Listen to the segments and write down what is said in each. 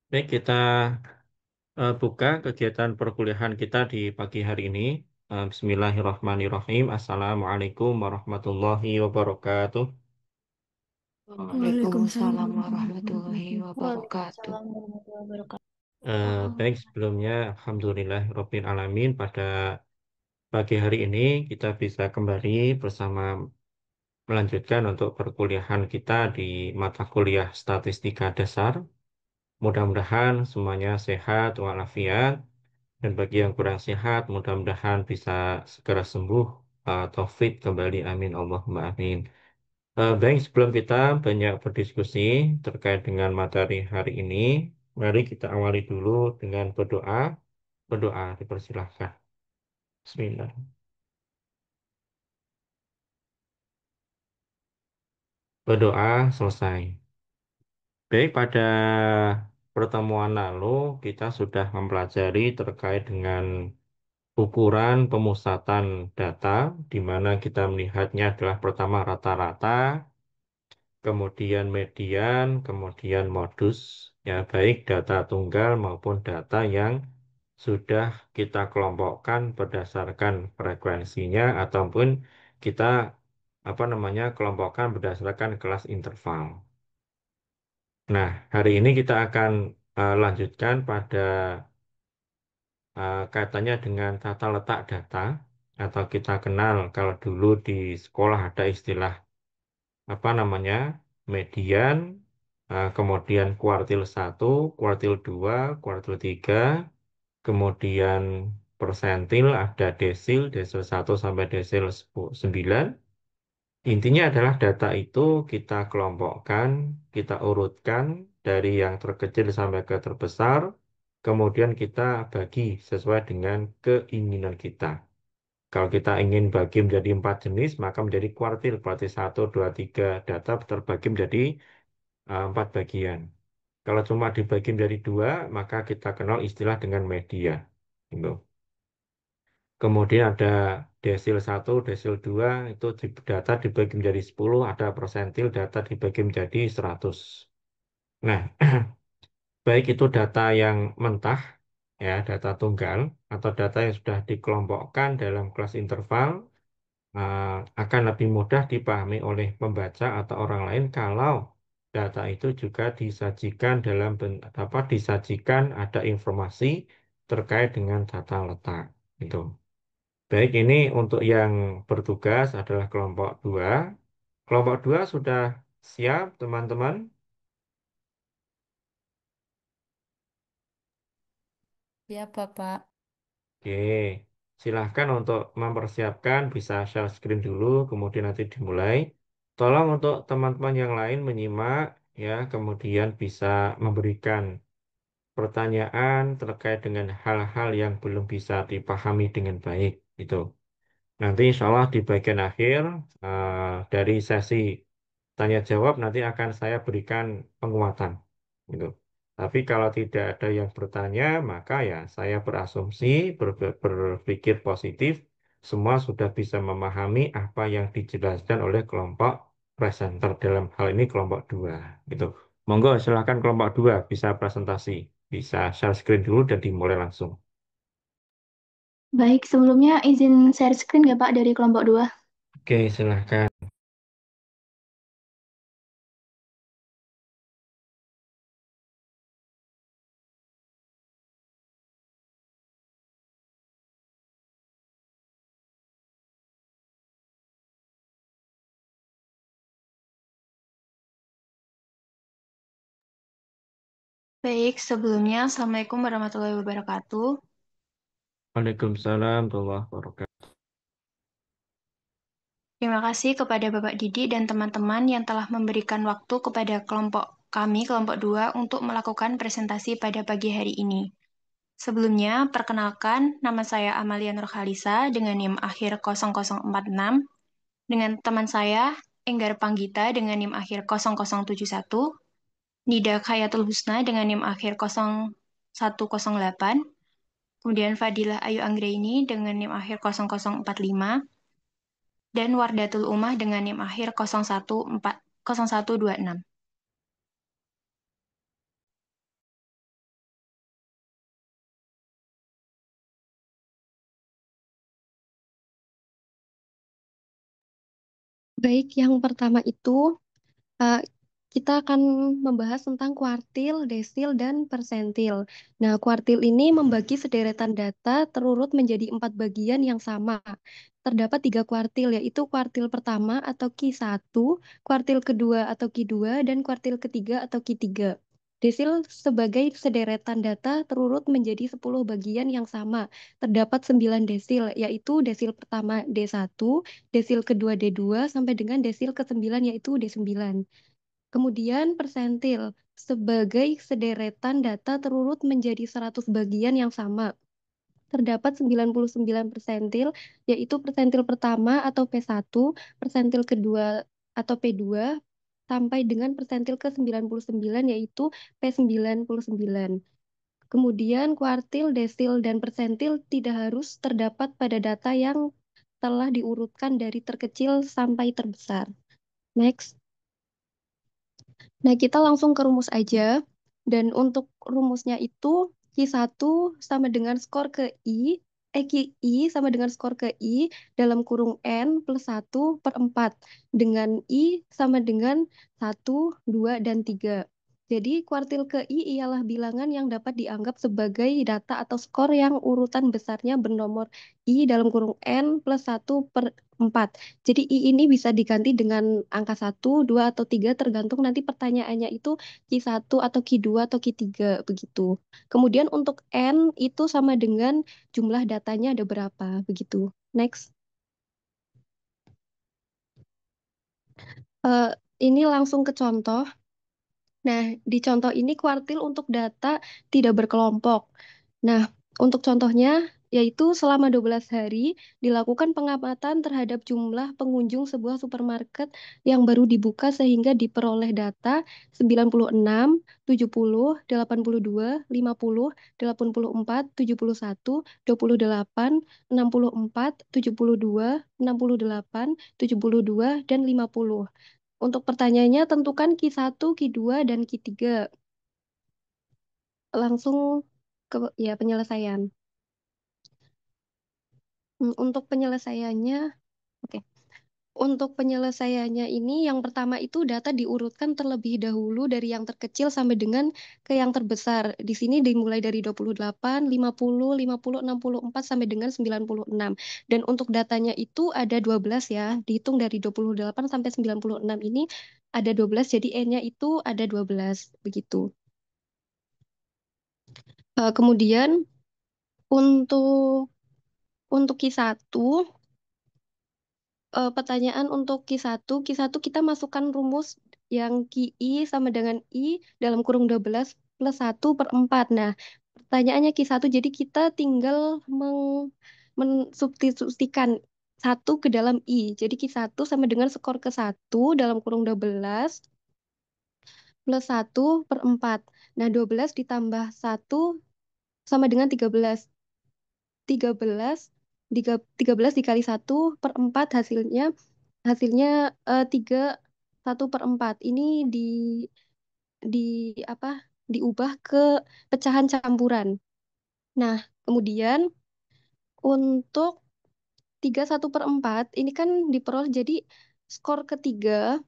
Baik, kita buka kegiatan perkuliahan kita di pagi hari ini. Bismillahirrahmanirrahim. Assalamualaikum warahmatullahi wabarakatuh. Waalaikumsalam Waalaikumsalam warahmatullahi warahmatullahi wabarakatuh. wabarakatuh. Waalaikumsalam warahmatullahi wabarakatuh. Baik, sebelumnya Alhamdulillah Rabbil Alamin pada pagi hari ini kita bisa kembali bersama melanjutkan untuk perkuliahan kita di mata kuliah Statistika Dasar. Mudah-mudahan semuanya sehat walafiat. Dan bagi yang kurang sehat, mudah-mudahan bisa segera sembuh atau fit kembali. Amin. Allahumma amin. Baik, sebelum kita banyak berdiskusi terkait dengan materi hari ini, mari kita awali dulu dengan berdoa. Berdoa, dipersilahkan. Bismillah. Berdoa selesai. Baik, pada pertemuan lalu kita sudah mempelajari terkait dengan ukuran pemusatan data, di mana kita melihatnya adalah pertama rata-rata, kemudian median, kemudian modus, ya baik data tunggal maupun data yang sudah kita kelompokkan berdasarkan frekuensinya ataupun kita kelompokkan berdasarkan kelas interval. Nah, hari ini kita akan lanjutkan pada kaitannya dengan tata letak data atau kita kenal kalau dulu di sekolah ada istilah median, kemudian kuartil 1, kuartil 2, kuartil 3, kemudian persentil ada desil, desil 1 sampai desil 9. Intinya adalah data itu kita kelompokkan, kita urutkan dari yang terkecil sampai ke terbesar, kemudian kita bagi sesuai dengan keinginan kita. Kalau kita ingin bagi menjadi 4 jenis, maka menjadi kuartil, berarti 1, 2, 3 data terbagi menjadi 4 bagian. Kalau cuma dibagi menjadi 2, maka kita kenal istilah dengan media. Gitu. Kemudian ada desil 1, desil 2, itu data dibagi menjadi 10, ada persentil data dibagi menjadi 100. Nah, baik itu data yang mentah, ya data tunggal, atau data yang sudah dikelompokkan dalam kelas interval, eh, akan lebih mudah dipahami oleh pembaca atau orang lain kalau data itu juga disajikan disajikan ada informasi terkait dengan tata letak. Gitu. Baik, ini untuk yang bertugas adalah kelompok 2. Kelompok 2 sudah siap, teman-teman? Ya, Bapak. Oke, silahkan untuk mempersiapkan, bisa share screen dulu, kemudian nanti dimulai. Tolong untuk teman-teman yang lain menyimak, ya, kemudian bisa memberikan pertanyaan terkait dengan hal-hal yang belum bisa dipahami dengan baik, gitu. Nanti insya Allah di bagian akhir dari sesi tanya jawab nanti akan saya berikan penguatan, gitu. Tapi kalau tidak ada yang bertanya, maka ya saya berasumsi, berpikir positif, semua sudah bisa memahami apa yang dijelaskan oleh kelompok presenter dalam hal ini kelompok 2, gitu. Monggo silakan kelompok 2 bisa presentasi, bisa share screen dulu dan dimulai langsung. Baik, sebelumnya izin share screen ya Pak dari kelompok 2. Oke, silahkan. Baik, sebelumnya Assalamualaikum warahmatullahi wabarakatuh. Waalaikumsalam warahmatullahi wabarakatuh. Terima kasih kepada Bapak Didi dan teman-teman yang telah memberikan waktu kepada kelompok kami, kelompok 2, untuk melakukan presentasi pada pagi hari ini. Sebelumnya, perkenalkan, nama saya Amalia Nurkhalisa dengan NIM akhir 0046, dengan teman saya, Enggar Panggita dengan NIM akhir 0071, Nida Khayatul Husna dengan NIM akhir 0108, kemudian Fadilah Ayu Anggraini dengan NIM akhir 0045, dan Wardatul Umah dengan NIM akhir 0126. Baik, yang pertama itu eh, kita akan membahas tentang kuartil, desil, dan persentil. Nah, kuartil ini membagi sederetan data terurut menjadi 4 bagian yang sama. Terdapat 3 kuartil, yaitu kuartil pertama atau Q1, kuartil kedua atau Q2, dan kuartil ketiga atau Q3. Desil sebagai sederetan data terurut menjadi 10 bagian yang sama. Terdapat 9 desil, yaitu desil pertama D1, desil kedua D2, sampai dengan desil ke-9 yaitu D9. Kemudian persentil sebagai sederetan data terurut menjadi 100 bagian yang sama. Terdapat 99 persentil, yaitu persentil pertama atau P1, persentil kedua atau P2, sampai dengan persentil ke-99 yaitu P99. Kemudian kuartil, desil, dan persentil tidak harus terdapat pada data yang telah diurutkan dari terkecil sampai terbesar. Next. Nah, kita langsung ke rumus aja. Dan untuk rumusnya itu Q1 sama dengan skor ke QI sama dengan skor ke I dalam kurung N plus 1/4. Dengan I sama dengan 1, 2, dan 3. Jadi kuartil ke I ialah bilangan yang dapat dianggap sebagai data atau skor yang urutan besarnya bernomor I dalam kurung N plus 1/4. Jadi I ini bisa diganti dengan angka 1, 2, atau 3 tergantung nanti pertanyaannya itu Q1 atau Q2 atau Q3 begitu. Kemudian untuk N itu sama dengan jumlah datanya ada berapa begitu. Next. Eh, ini langsung ke contoh. Nah, di contoh ini kuartil untuk data tidak berkelompok. Nah, untuk contohnya yaitu selama 12 hari dilakukan pengamatan terhadap jumlah pengunjung sebuah supermarket yang baru dibuka sehingga diperoleh data 96, 70, 82, 50, 84, 71, 28, 64, 72, 68, 72, dan 50. Untuk pertanyaannya, tentukan Q1, Q2, dan Q3. Langsung ke ya penyelesaian. Untuk penyelesaiannya, oke. Untuk penyelesaiannya ini, yang pertama itu data diurutkan terlebih dahulu dari yang terkecil sampai dengan ke yang terbesar. Di sini dimulai dari 28, 50, 50, 64, sampai dengan 96. Dan untuk datanya itu ada 12 ya. Dihitung dari 28 sampai 96 ini ada 12, jadi N-nya itu ada 12. Begitu. Kemudian untuk Q1, pertanyaan untuk Q1 kita masukkan rumus yang QI sama dengan I dalam kurung 12 plus 1/4. Nah, pertanyaannya Q1, jadi kita tinggal mensubstitusikan 1 ke dalam I. Jadi Q1 sama dengan skor ke 1 dalam kurung 12 plus 1/4. Nah, 12 ditambah 1 sama dengan 13. 13 13 dikali 1/4 hasilnya 3 1/4. Ini di apa diubah ke pecahan campuran. Nah, kemudian untuk 3 1/4 ini kan diperoleh jadi skor ketiga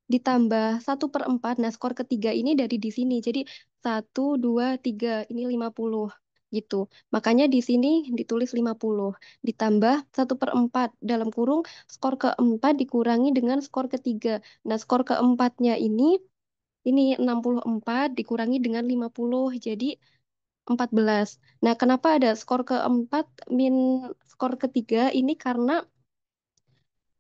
ditambah 1/4. Nah, skor ketiga ini dari di sini. Jadi 1, 2, 3 ini 50 gitu. Makanya di sini ditulis 50. Ditambah 1/4 dalam kurung skor keempat dikurangi dengan skor ketiga. Nah, skor keempatnya ini 64 dikurangi dengan 50. Jadi 14. Nah, kenapa ada skor keempat min skor ketiga? Ini karena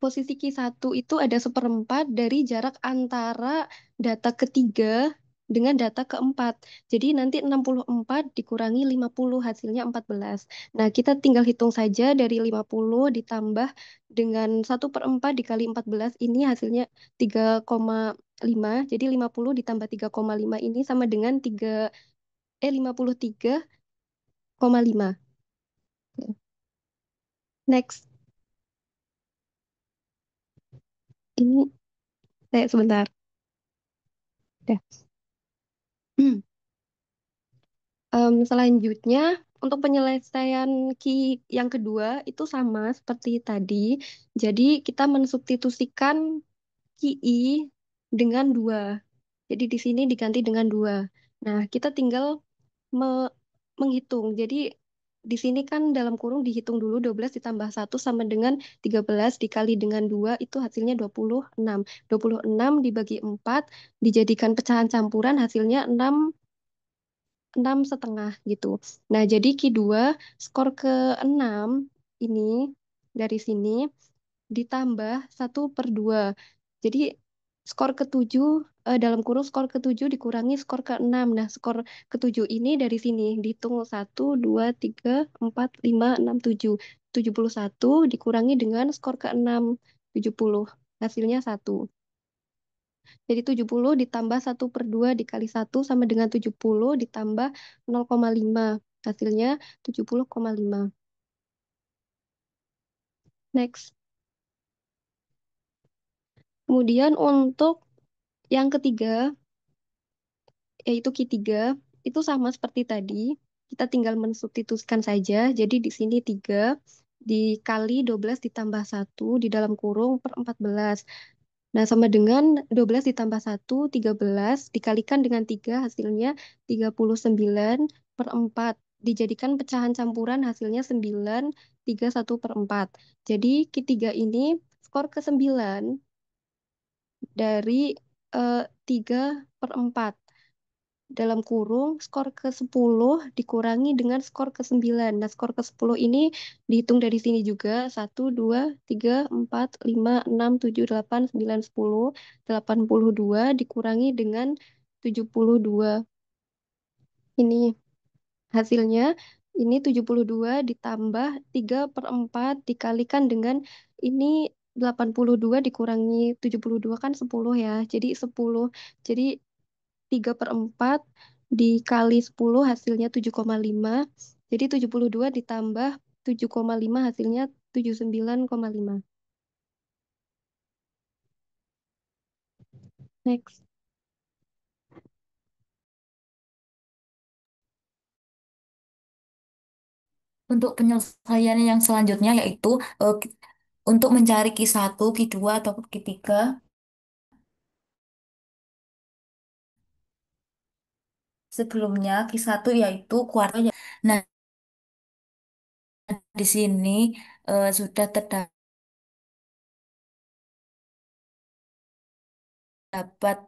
posisi Q1 itu ada 1/4 dari jarak antara data ketiga dengan data keempat. Jadi nanti 64 dikurangi 50 hasilnya 14. Nah, kita tinggal hitung saja dari 50 ditambah dengan 1/4 dikali 14 ini hasilnya 3,5. Jadi 50 ditambah 3,5 ini sama dengan 53,5. Next. Ini saya sebentar. Dah. Selanjutnya untuk penyelesaian yang kedua itu sama seperti tadi. Jadi kita mensubstitusikan QI dengan 2. Jadi di sini diganti dengan 2. Nah, kita tinggal menghitung. Jadi di sini kan dalam kurung dihitung dulu 12 ditambah 1 sama dengan 13 dikali dengan 2 itu hasilnya 26. 26 dibagi 4 dijadikan pecahan campuran hasilnya 6,5 gitu. Nah, jadi Q2 skor ke-6 ini dari sini ditambah 1/2. Jadi skor ke-7 dalam kurung skor ke-7 dikurangi skor ke-6. Nah, skor ke-7 ini dari sini dihitung 1, 2, 3, 4, 5, 6, 7. 71 dikurangi dengan skor ke-6, 70. Hasilnya 1. Jadi 70 ditambah 1/2 dikali 1 sama dengan 70 ditambah 0,5. Hasilnya 70,5. Next. Kemudian untuk yang ketiga, yaitu Q3, itu sama seperti tadi. Kita tinggal mensubstitusikan saja. Jadi di sini 3 dikali 12 ditambah 1 di dalam kurung per 14. Nah, sama dengan 12 ditambah 1, 13. Dikalikan dengan 3, hasilnya 39/4. Dijadikan pecahan campuran, hasilnya 9, 3, 1/4. Jadi Q3 ini skor ke-9 dari 3/4. Dalam kurung skor ke-10 dikurangi dengan skor ke-9. Nah, skor ke-10 ini dihitung dari sini juga. 1, 2, 3, 4, 5, 6, 7, 8, 9, 10. 82 dikurangi dengan 72. Ini hasilnya. Ini 72 ditambah 3/4 dikalikan dengan ini 82 dikurangi 72 kan 10 ya. Jadi 10. Jadi 3/4 dikali 10 hasilnya 7,5. Jadi 72 ditambah 7,5 hasilnya 79,5. Next. Untuk penyelesaian yang selanjutnya yaitu untuk mencari Q1, Q2 atau Q3. Sebelumnya Q1 yaitu kuartal. Nah, di sini sudah terdapat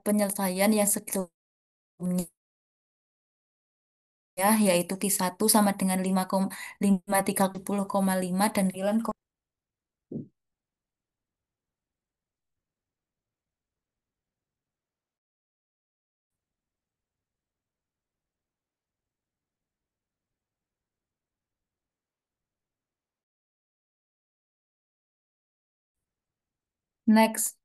penyelesaian yang sebelumnya yaitu Q1 sama dengan 5,530,5 dan 9. Next.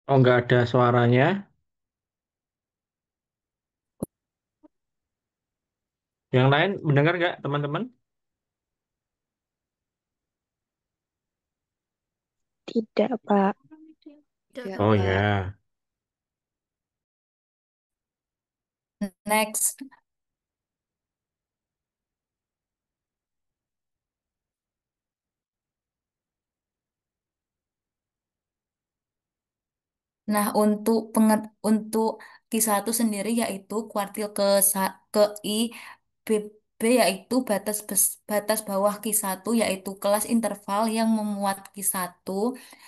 Oh, nggak ada suaranya. Yang lain mendengar nggak, teman-teman? Tidak, Pak. Tidak, Oh Pak. ya. Next. Nah, untuk Q1 sendiri yaitu kuartil ke I B, B yaitu batas bawah Q1 yaitu kelas interval yang memuat Q1.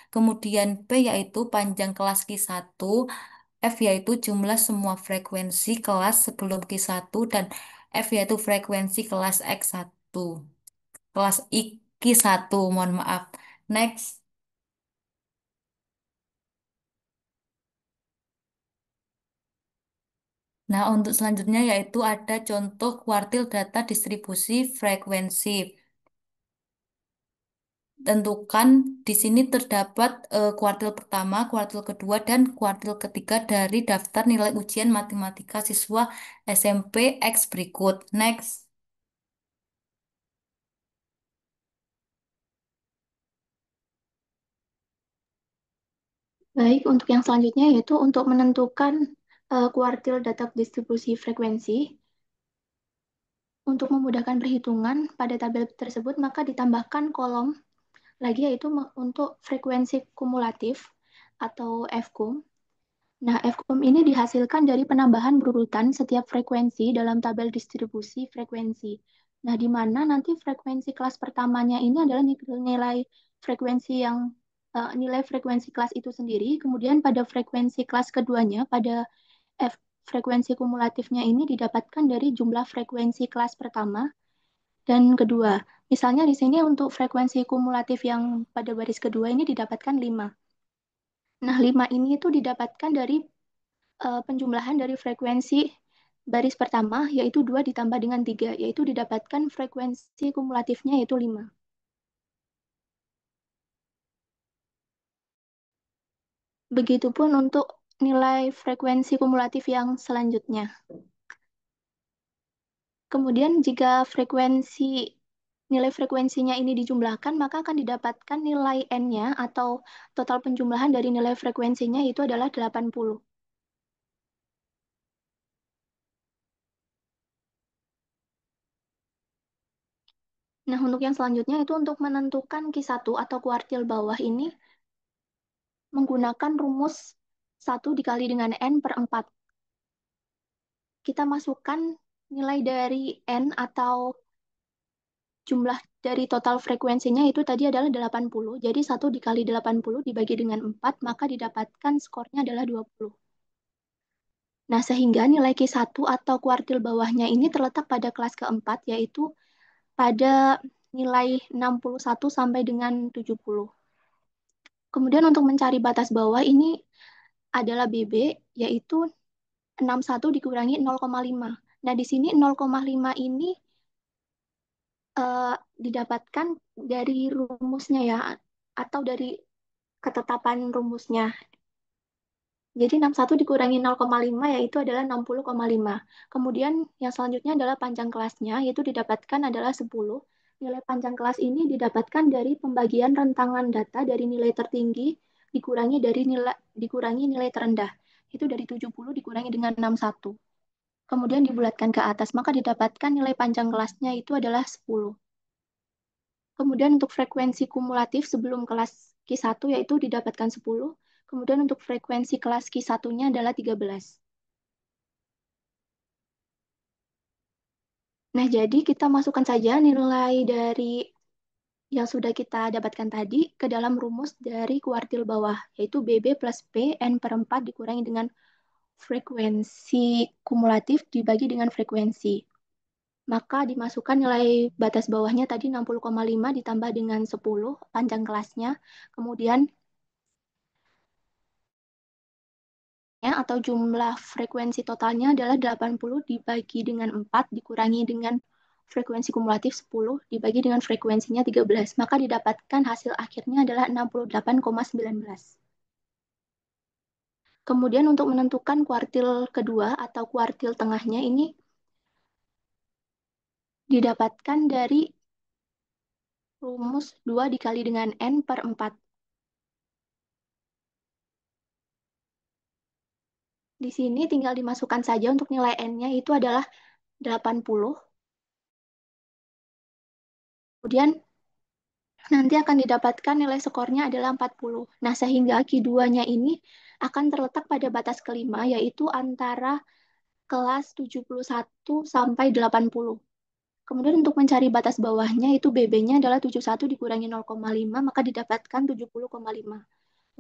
Kemudian B yaitu panjang kelas Q1, F yaitu jumlah semua frekuensi kelas sebelum Q1 dan F yaitu frekuensi kelas X1. Kelas I Q1, mohon maaf. Next. Nah, untuk selanjutnya yaitu ada contoh kuartil data distribusi frekuensi. Tentukan di sini terdapat kuartil pertama, kuartil kedua, dan kuartil ketiga dari daftar nilai ujian matematika siswa SMP X berikut. Next. Baik, untuk yang selanjutnya yaitu untuk menentukan kuartil data distribusi frekuensi. Untuk memudahkan perhitungan pada tabel tersebut, maka ditambahkan kolom lagi yaitu untuk frekuensi kumulatif atau FKUM. Nah, FKUM ini dihasilkan dari penambahan berurutan setiap frekuensi dalam tabel distribusi frekuensi. Nah, di mana nanti frekuensi kelas pertamanya ini adalah nilai frekuensi yang nilai frekuensi kelas itu sendiri. Kemudian pada frekuensi kelas keduanya, pada frekuensi kumulatifnya ini didapatkan dari jumlah frekuensi kelas pertama dan kedua. Misalnya di sini untuk frekuensi kumulatif yang pada baris kedua ini didapatkan 5. Nah, 5 ini itu didapatkan dari penjumlahan dari frekuensi baris pertama, yaitu 2 ditambah dengan 3, yaitu didapatkan frekuensi kumulatifnya yaitu 5. Begitupun untuk nilai frekuensi kumulatif yang selanjutnya. Kemudian jika nilai frekuensinya ini dijumlahkan, maka akan didapatkan nilai N-nya atau total penjumlahan dari nilai frekuensinya itu adalah 80. Nah, untuk yang selanjutnya itu untuk menentukan Q1 atau kuartil bawah ini menggunakan rumus 1 dikali dengan N per 4. Kita masukkan nilai dari N atau jumlah dari total frekuensinya itu tadi adalah 80. Jadi 1 dikali 80 dibagi dengan 4, maka didapatkan skornya adalah 20. Nah, sehingga nilai Q1 atau kuartil bawahnya ini terletak pada kelas keempat, yaitu pada nilai 61 sampai dengan 70. Kemudian untuk mencari batas bawah ini adalah BB, yaitu 61 dikurangi 0,5. Nah, di sini 0,5 ini didapatkan dari rumusnya ya, atau dari ketetapan rumusnya. Jadi 61 dikurangi 0,5 yaitu adalah 60,5. Kemudian yang selanjutnya adalah panjang kelasnya, yaitu didapatkan adalah 10. Nilai panjang kelas ini didapatkan dari pembagian rentangan data dari nilai tertinggi dikurangi nilai terendah. Itu dari 70 dikurangi dengan 61. Kemudian dibulatkan ke atas, maka didapatkan nilai panjang kelasnya itu adalah 10. Kemudian untuk frekuensi kumulatif sebelum kelas Q1 yaitu didapatkan 10. Kemudian untuk frekuensi kelas Q1-nya adalah 13. Nah, jadi kita masukkan saja nilai dari yang sudah kita dapatkan tadi ke dalam rumus dari kuartil bawah, yaitu BB plus P N per 4 dikurangi dengan frekuensi kumulatif dibagi dengan frekuensi. Maka dimasukkan nilai batas bawahnya tadi 60,5 ditambah dengan 10 panjang kelasnya. Kemudian atau jumlah frekuensi totalnya adalah 80 dibagi dengan 4 dikurangi dengan frekuensi kumulatif 10 dibagi dengan frekuensinya 13. Maka didapatkan hasil akhirnya adalah 68,19. Kemudian untuk menentukan kuartil kedua atau kuartil tengahnya ini didapatkan dari rumus 2 dikali dengan N per 4. Di sini tinggal dimasukkan saja untuk nilai N-nya itu adalah 80. Kemudian nanti akan didapatkan nilai skornya adalah 40. Nah, sehingga Q2-nya ini akan terletak pada batas kelima, yaitu antara kelas 71 sampai 80. Kemudian untuk mencari batas bawahnya, itu BB-nya adalah 71 dikurangi 0,5, maka didapatkan 70,5.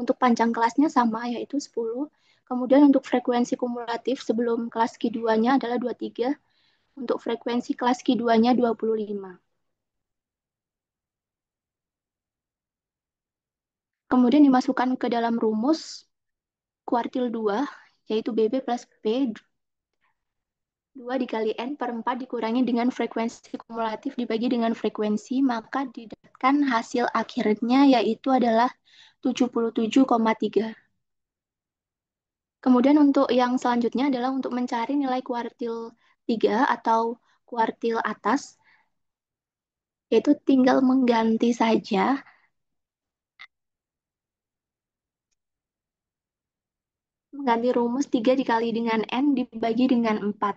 Untuk panjang kelasnya sama, yaitu 10. Kemudian untuk frekuensi kumulatif sebelum kelas Q2-nya adalah 23. Untuk frekuensi kelas Q2-nya 25. Kemudian dimasukkan ke dalam rumus kuartil 2, yaitu BB plus P 2 dikali N per 4 dikurangi dengan frekuensi kumulatif dibagi dengan frekuensi, maka didapatkan hasil akhirnya yaitu adalah 77,3. Kemudian untuk yang selanjutnya adalah untuk mencari nilai kuartil 3 atau kuartil atas, yaitu tinggal mengganti saja mengganti rumus 3 dikali dengan N dibagi dengan 4,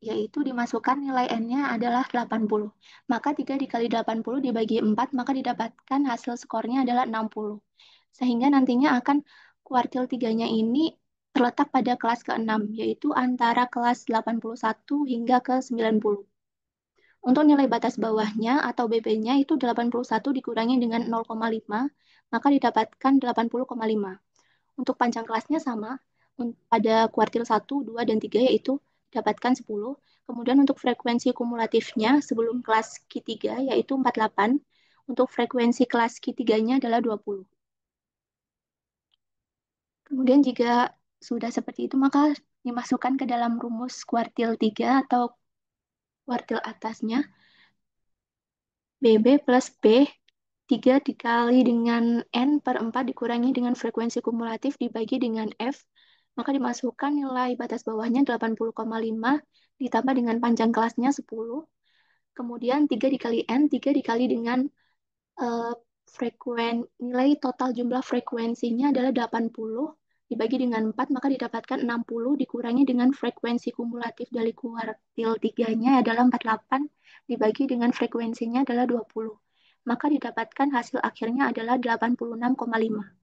yaitu dimasukkan nilai N-nya adalah 80. Maka 3 dikali 80 dibagi 4, maka didapatkan hasil skornya adalah 60. Sehingga nantinya akan kuartil 3-nya ini terletak pada kelas ke-6, yaitu antara kelas 81 hingga ke 90. Untuk nilai batas bawahnya atau BP-nya itu 81 dikurangi dengan 0,5, maka didapatkan 80,5. Untuk panjang kelasnya sama, pada kuartil 1, 2, dan 3 yaitu dapatkan 10. Kemudian untuk frekuensi kumulatifnya sebelum kelas Q3 yaitu 48. Untuk frekuensi kelas Q3-nya adalah 20. Kemudian jika sudah seperti itu, maka dimasukkan ke dalam rumus kuartil 3 atau kuartil atasnya. BB plus B 3 dikali dengan N per 4 dikurangi dengan frekuensi kumulatif dibagi dengan F, maka dimasukkan nilai batas bawahnya 80,5 ditambah dengan panjang kelasnya 10. Kemudian 3 dikali N, 3 dikali dengan eh, nilai total jumlah frekuensinya adalah 80 dibagi dengan 4, maka didapatkan 60 dikurangi dengan frekuensi kumulatif dari kuartil 3-nya adalah 48 dibagi dengan frekuensinya adalah 20. Maka didapatkan hasil akhirnya adalah 86,5.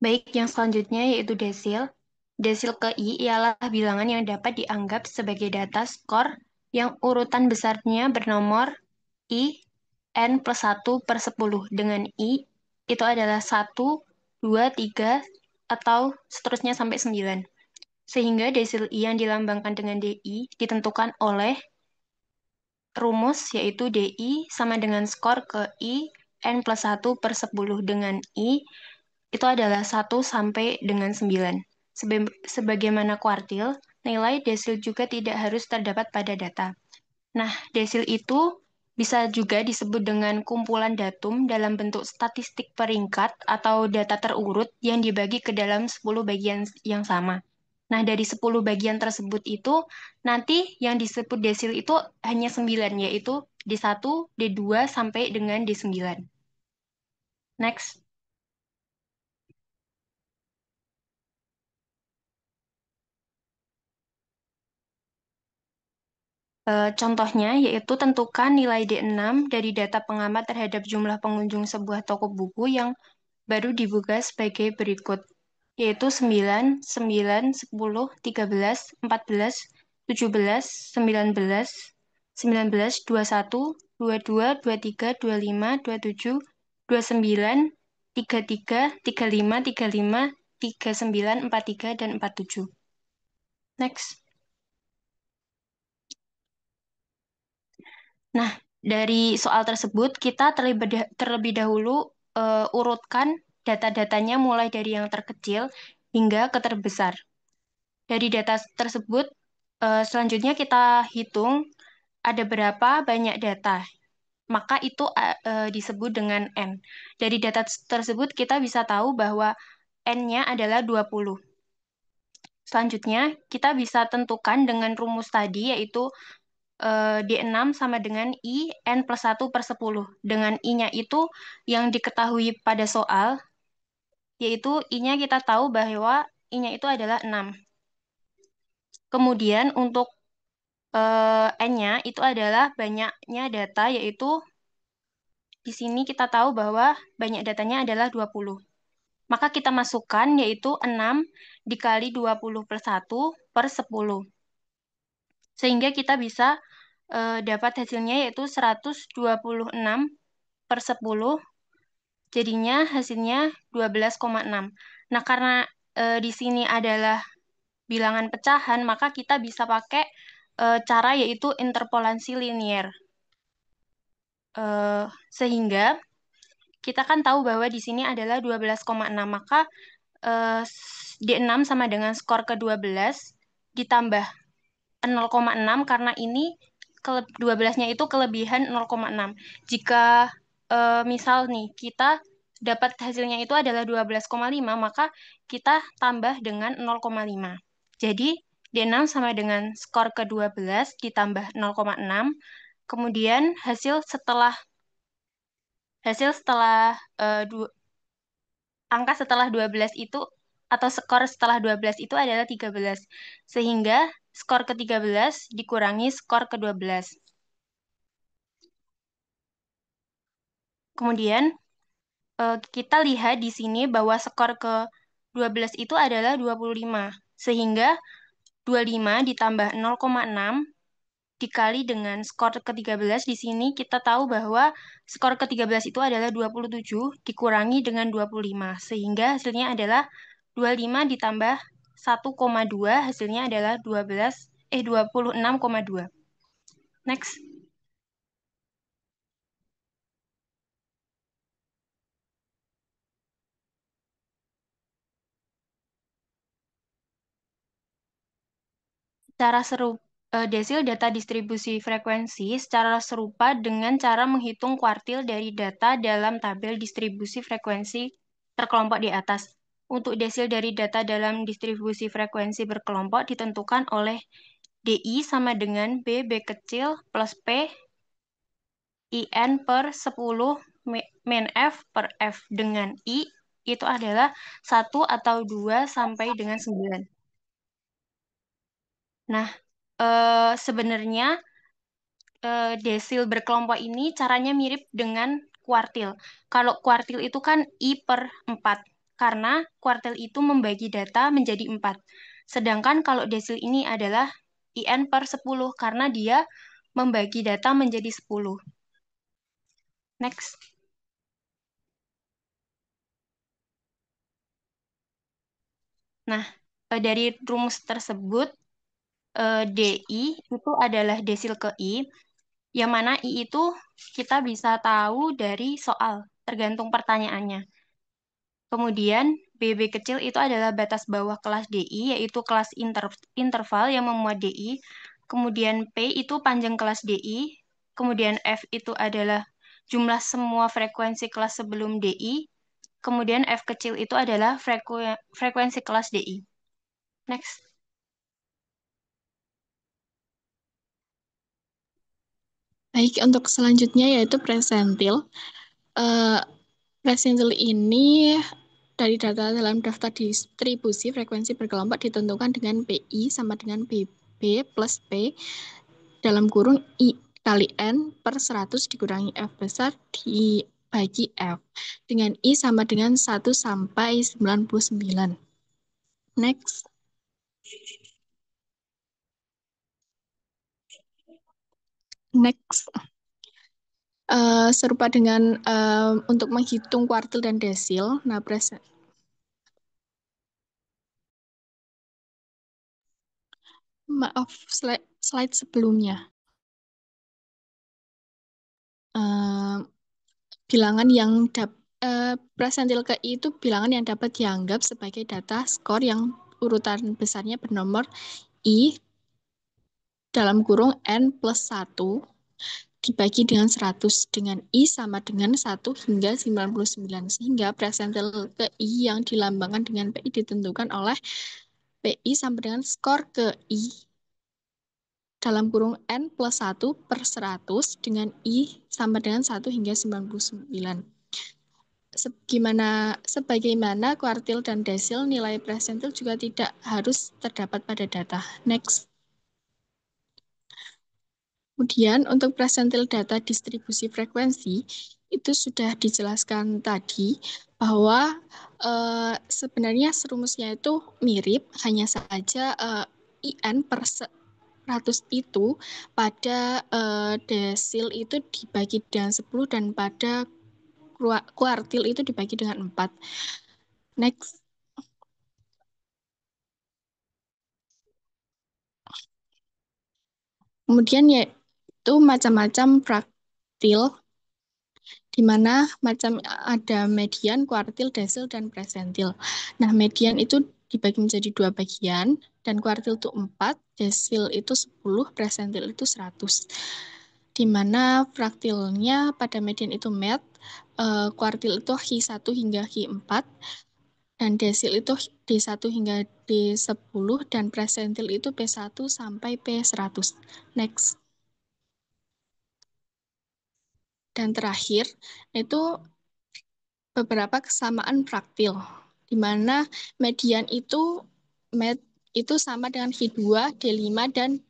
Baik, yang selanjutnya yaitu desil. Desil ke I ialah bilangan yang dapat dianggap sebagai data skor yang urutan besarnya bernomor I, N plus 1 per 10. Dengan I, itu adalah 1, 2, 3, atau seterusnya sampai 9. Sehingga desil I yang dilambangkan dengan DI ditentukan oleh rumus yaitu DI sama dengan skor ke I N plus 1 per 10 dengan I itu adalah 1 sampai dengan 9. Sebagaimana kuartil, nilai desil juga tidak harus terdapat pada data. Nah, desil itu bisa juga disebut dengan kumpulan datum dalam bentuk statistik peringkat atau data terurut yang dibagi ke dalam 10 bagian yang sama. Nah, dari 10 bagian tersebut itu, nanti yang disebut desil itu hanya 9, yaitu D1, D2, sampai dengan D9. Next. Contohnya yaitu tentukan nilai D6 dari data pengamat terhadap jumlah pengunjung sebuah toko buku yang baru dibuka sebagai berikut, yaitu 9, 9, 10, 13, 14, 17, 19, 19, 21, 22, 23, 25, 27, 29, 33, 35, 35, 39, 43, dan 47. Next. Nah, dari soal tersebut kita terlebih dahulu urutkan data-datanya mulai dari yang terkecil hingga ke terbesar. Dari data tersebut, selanjutnya kita hitung ada berapa banyak data. Maka itu disebut dengan N. Dari data tersebut kita bisa tahu bahwa N-nya adalah 20. Selanjutnya, kita bisa tentukan dengan rumus tadi, yaitu D6 sama dengan I N plus 1 per 10. Dengan I-nya itu yang diketahui pada soal, yaitu I-nya kita tahu bahwa I-nya itu adalah 6. Kemudian untuk N-nya itu adalah banyaknya data, yaitu di sini kita tahu bahwa banyak datanya adalah 20. Maka kita masukkan yaitu 6 dikali 20 per 1 per 10. Sehingga kita bisa dapat hasilnya yaitu 126 per 10, jadinya hasilnya 12,6. Nah, karena di sini adalah bilangan pecahan, maka kita bisa pakai cara yaitu interpolasi linier. Sehingga kita kan tahu bahwa di sini adalah 12,6, maka D6 sama dengan skor ke-12 ditambah 0,6 karena ini 12-nya itu kelebihan 0,6. Jika misal nih kita dapat hasilnya itu adalah 12,5, maka kita tambah dengan 0,5. Jadi D6 sama dengan skor ke-12 ditambah 0,6. Kemudian hasil setelah angka setelah 12 itu atau skor setelah 12 itu adalah 13. Sehingga skor ke-13 dikurangi skor ke-12. Kemudian kita lihat di sini bahwa skor ke-12 itu adalah 25. Sehingga 25 ditambah 0,6 dikali dengan skor ke-13 di sini kita tahu bahwa skor ke-13 itu adalah 27 dikurangi dengan 25 sehingga hasilnya adalah 25 ditambah 1,2 hasilnya adalah 26,2. Next. Desil data distribusi frekuensi secara serupa dengan cara menghitung kuartil dari data dalam tabel distribusi frekuensi terkelompok di atas. Untuk desil dari data dalam distribusi frekuensi berkelompok ditentukan oleh DI sama dengan B kecil plus P IN per 10 min F per F dengan I itu adalah 1 atau 2 sampai dengan 9. Nah, sebenarnya desil berkelompok ini caranya mirip dengan kuartil. Kalau kuartil itu kan I per 4, karena kuartil itu membagi data menjadi 4. Sedangkan kalau desil ini adalah IN per 10, karena dia membagi data menjadi 10. Next. Nah, dari rumus tersebut, DI itu adalah desil ke I, yang mana I itu kita bisa tahu dari soal, tergantung pertanyaannya. Kemudian BB kecil itu adalah batas bawah kelas DI, yaitu kelas interval yang memuat DI. Kemudian P itu panjang kelas DI. Kemudian F itu adalah jumlah semua frekuensi kelas sebelum DI. Kemudian F kecil itu adalah frekuensi kelas DI. Next. Baik, untuk selanjutnya yaitu presentil. Presentil ini dari data dalam daftar distribusi frekuensi berkelompok ditentukan dengan PI sama dengan PB plus P dalam kurung I kali N per 100 dikurangi F besar dibagi F dengan I sama dengan 1 sampai 99. Next. Next. Serupa dengan untuk menghitung kuartil dan desil. Nah, maaf, slide sebelumnya. Bilangan yang presentil ke I itu bilangan yang dapat dianggap sebagai data skor yang urutan besarnya bernomor I dalam kurung N plus 1 dibagi dengan 100 dengan I sama dengan 1 hingga 99. Sehingga presentil ke I yang dilambangkan dengan PI ditentukan oleh PI sama dengan skor ke I dalam kurung N plus 1 per 100 dengan I sama dengan 1 hingga 99. Sebagaimana kuartil dan desil, nilai presentil juga tidak harus terdapat pada data. Next. Kemudian untuk presentil data distribusi frekuensi, itu sudah dijelaskan tadi bahwa sebenarnya serumusnya itu mirip, hanya saja IN per 100 itu pada desil itu dibagi dengan 10 dan pada kuartil itu dibagi dengan 4. Next. Kemudian yaitu macam-macam fraktil, di mana macam ada median, kuartil, desil, dan presentil. Nah, median itu dibagi menjadi 2 bagian, dan kuartil itu 4, desil itu 10, presentil itu 100. Di mana fraktilnya pada median itu met, kuartil itu Q1 hingga Q4, dan desil itu D1 hingga D10, dan presentil itu P1 sampai P100. Next. Dan terakhir, itu beberapa kesamaan fraktil, di mana median itu sama dengan Q2, D5, dan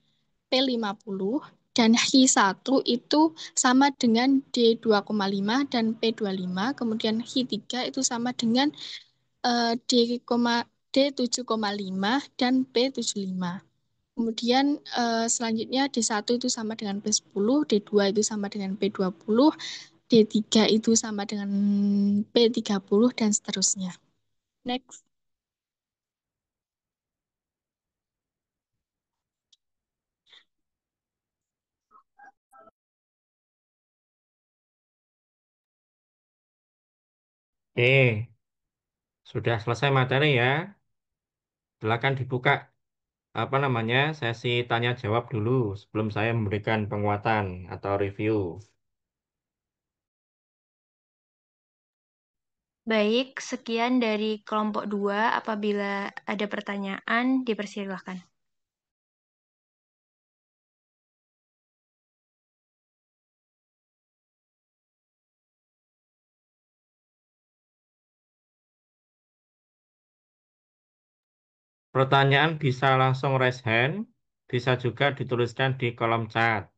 P50, dan Q1 itu sama dengan D2,5 dan P25, kemudian Q3 itu sama dengan D7,5 dan P75. Kemudian selanjutnya D1 itu sama dengan P10, D2 itu sama dengan P20, D3 itu sama dengan P30, dan seterusnya. Next. Oke, sudah selesai materi ya. Silakan dibuka apa namanya sesi tanya jawab dulu sebelum saya memberikan penguatan atau review. Baik, sekian dari kelompok 2. Apabila ada pertanyaan, dipersilahkan. Pertanyaan bisa langsung raise hand, bisa juga dituliskan di kolom chat.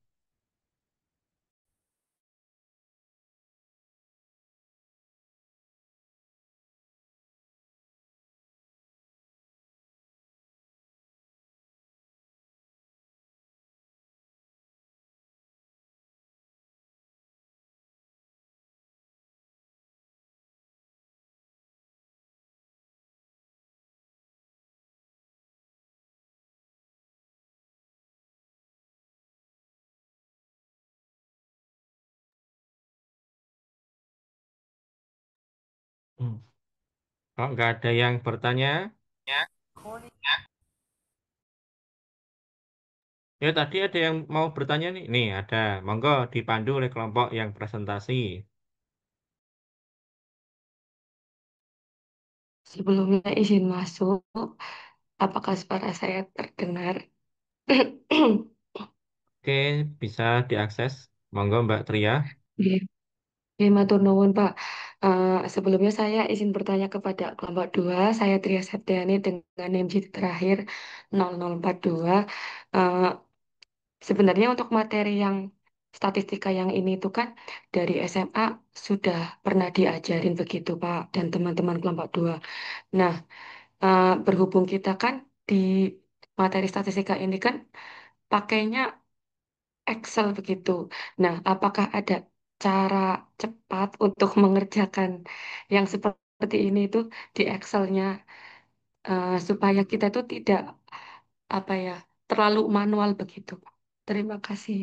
Hmm. Kok nggak ada yang bertanya? Ya tadi ada yang mau bertanya nih. Nih ada, monggo dipandu oleh kelompok yang presentasi. Sebelumnya izin masuk, apakah suara saya terdengar? Oke, bisa diakses. Monggo Mbak Tria. Iya, iya, matur nuwun Pak. Sebelumnya saya izin bertanya kepada kelompok 2, saya Tria Septiani dengan NIM terakhir 0042. Eh, Sebenarnya untuk materi yang statistika yang ini itu kan dari SMA sudah pernah diajarin begitu Pak dan teman-teman kelompok 2. Nah, berhubung kita kan di materi statistika ini kan pakainya Excel begitu. Nah, apakah ada cara cepat untuk mengerjakan yang seperti ini itu di Excelnya supaya kita itu tidak apa ya terlalu manual begitu. Terima kasih.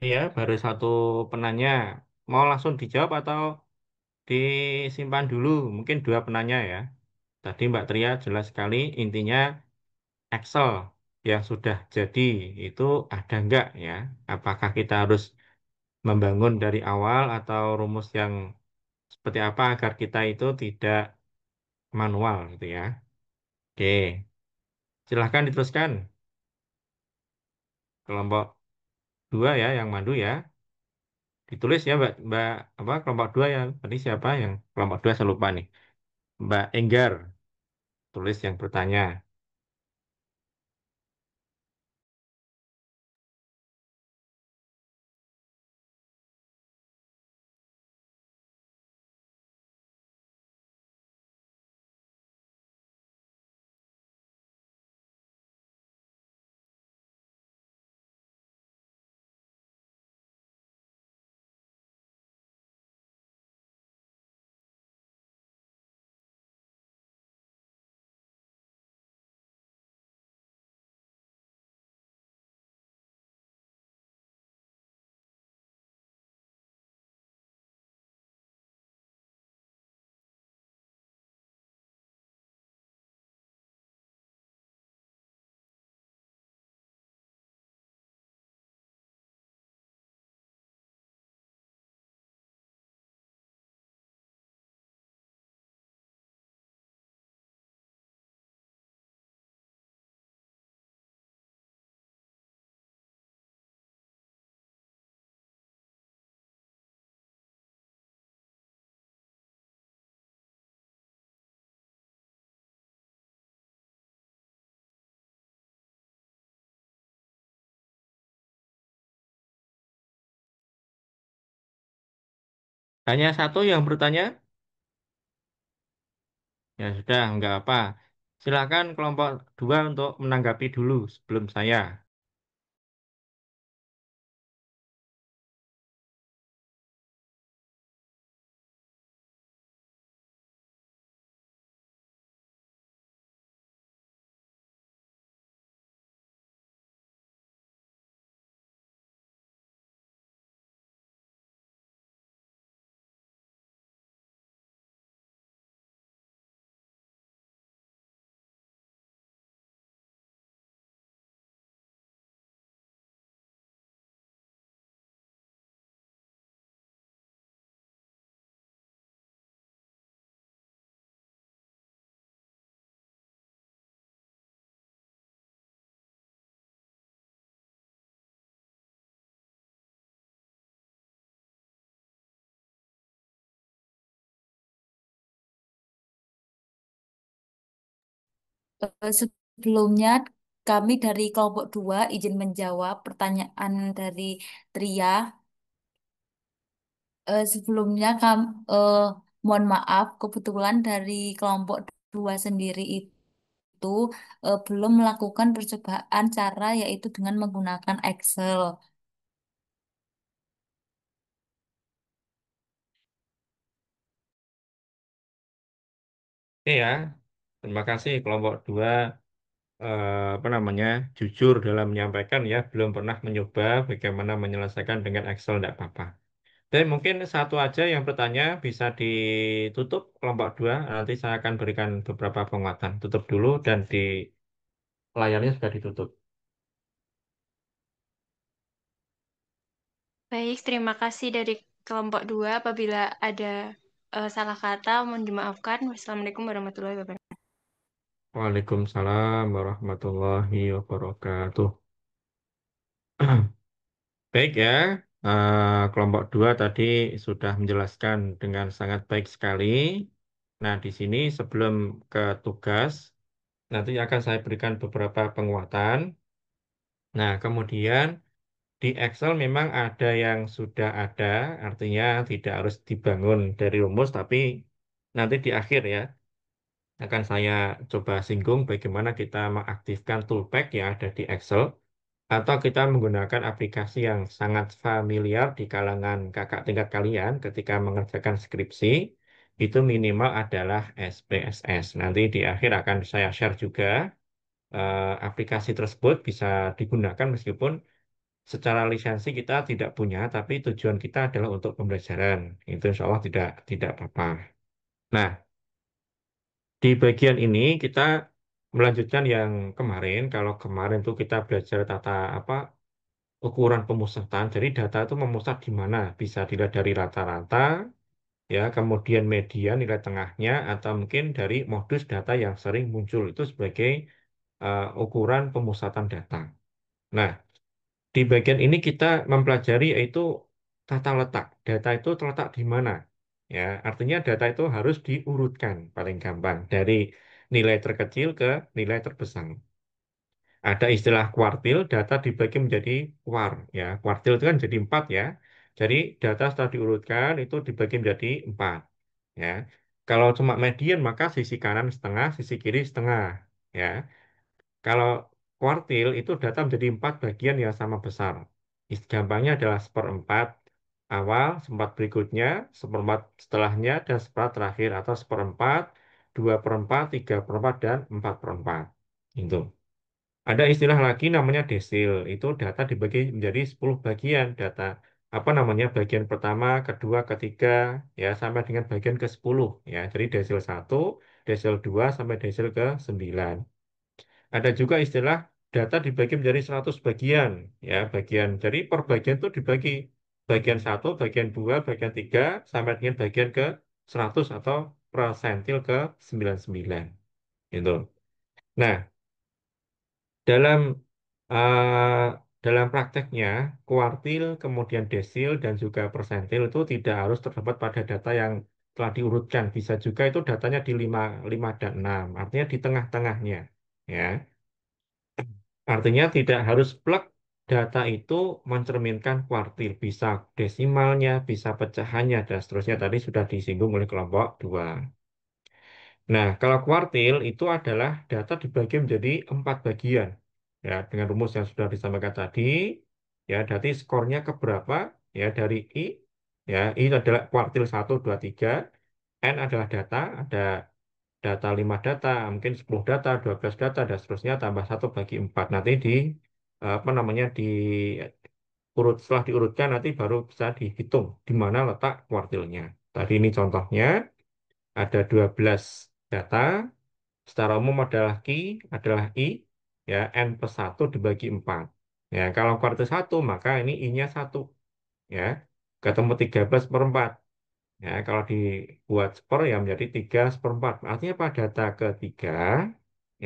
Iya, baru satu penanya. Mau langsung dijawab atau disimpan dulu? Mungkin dua penanya ya. Tadi Mbak Tria jelas sekali intinya Excel yang sudah jadi itu ada enggak ya? Apakah kita harus membangun dari awal atau rumus yang seperti apa agar kita itu tidak manual gitu ya? Oke, silahkan diteruskan. Kelompok dua ya yang mandu ya. Ditulis ya Mbak, Mbak apa kelompok dua yang tadi siapa yang kelompok dua saya lupa nih. Mbak Enggar tulis yang bertanya. Hanya satu yang bertanya? Ya sudah, nggak apa. Silakan kelompok dua untuk menanggapi dulu sebelum saya. Sebelumnya kami dari kelompok 2 izin menjawab pertanyaan dari Tria. Sebelumnya mohon maaf, kebetulan dari kelompok 2 sendiri itu belum melakukan percobaan cara yaitu dengan menggunakan Excel. Oke ya, terima kasih kelompok dua apa namanya jujur dalam menyampaikan ya belum pernah mencoba bagaimana menyelesaikan dengan Excel tidak apa-apa. Dan mungkin satu aja yang bertanya bisa ditutup kelompok dua. Nanti saya akan berikan beberapa penguatan. Tutup dulu dan di layarnya sudah ditutup. Baik, terima kasih dari kelompok 2. Apabila ada salah kata, mohon dimaafkan. Wassalamualaikum warahmatullahi wabarakatuh. Waalaikumsalam warahmatullahi wabarakatuh. Baik ya, kelompok dua tadi sudah menjelaskan dengan sangat baik sekali. Nah, di sini sebelum ke tugas, nanti akan saya berikan beberapa penguatan. Nah, kemudian di Excel memang ada yang sudah ada, artinya tidak harus dibangun dari rumus, tapi nanti di akhir ya akan saya coba singgung bagaimana kita mengaktifkan toolpack yang ada di Excel atau kita menggunakan aplikasi yang sangat familiar di kalangan kakak tingkat kalian ketika mengerjakan skripsi, itu minimal adalah SPSS. Nanti di akhir akan saya share juga aplikasi tersebut bisa digunakan meskipun secara lisensi kita tidak punya, tapi tujuan kita adalah untuk pembelajaran. Itu insya Allah tidak apa-apa. Nah, di bagian ini kita melanjutkan yang kemarin. Kalau kemarin tuh kita belajar tata apa ukuran pemusatan. Jadi data itu memusat di mana? Bisa dilihat dari rata-rata, ya, kemudian median nilai tengahnya, atau mungkin dari modus data yang sering muncul itu sebagai ukuran pemusatan data. Nah, di bagian ini kita mempelajari yaitu tata letak. Data itu terletak di mana? Ya, artinya data itu harus diurutkan paling gampang dari nilai terkecil ke nilai terbesar. Ada istilah kuartil, data dibagi menjadi kuar. Ya, kuartil itu kan jadi 4 ya. Jadi data setelah diurutkan itu dibagi menjadi 4. Ya, kalau cuma median maka sisi kanan setengah, sisi kiri setengah. Ya, kalau kuartil itu data menjadi 4 bagian yang sama besar. Gampangnya adalah seperempat awal, seperempat berikutnya, seperempat setelahnya, dan seperempat terakhir atau seperempat, 2/4, 3/4, dan 4/4. Itu. Ada istilah lagi namanya desil. Itu data dibagi menjadi 10 bagian. Data apa namanya? Bagian pertama, kedua, ketiga, ya sampai dengan bagian ke-10 ya. Jadi desil satu, desil 2 sampai desil ke-9. Ada juga istilah data dibagi menjadi 100 bagian ya. Jadi per bagian itu dibagi bagian satu, bagian 2, bagian 3 sampai dengan bagian ke 100 atau persentil ke 99. Gitu. Nah, dalam eh, dalam prakteknya, kuartil, kemudian desil, dan juga persentil itu tidak harus terdapat pada data yang telah diurutkan. Bisa juga itu datanya di 5 dan 6, artinya di tengah-tengahnya. Ya. Artinya tidak harus plek data itu mencerminkan kuartil, bisa desimalnya, bisa pecahannya, dan seterusnya. Tadi sudah disinggung oleh kelompok 2. Nah, kalau kuartil itu adalah data dibagi menjadi 4 bagian. Ya, dengan rumus yang sudah disampaikan tadi, ya, berarti skornya ke berapa? Ya, dari I, ya, I adalah kuartil 1, 2, 3. N adalah data, ada data 5 data, mungkin 10 data, 12 data, dan seterusnya, tambah 1 bagi 4. Nanti apa namanya, setelah diurutkan, nanti baru bisa dihitung di mana letak kuartilnya. Tadi ini contohnya, ada 12 data, secara umum adalah adalah I, ya, N plus 1 dibagi 4. Ya, kalau kuartil 1, maka ini I-nya 1, ya, ketemu 13/4. Ya, kalau dibuat skor ya menjadi 3/4. Artinya pada data ketiga,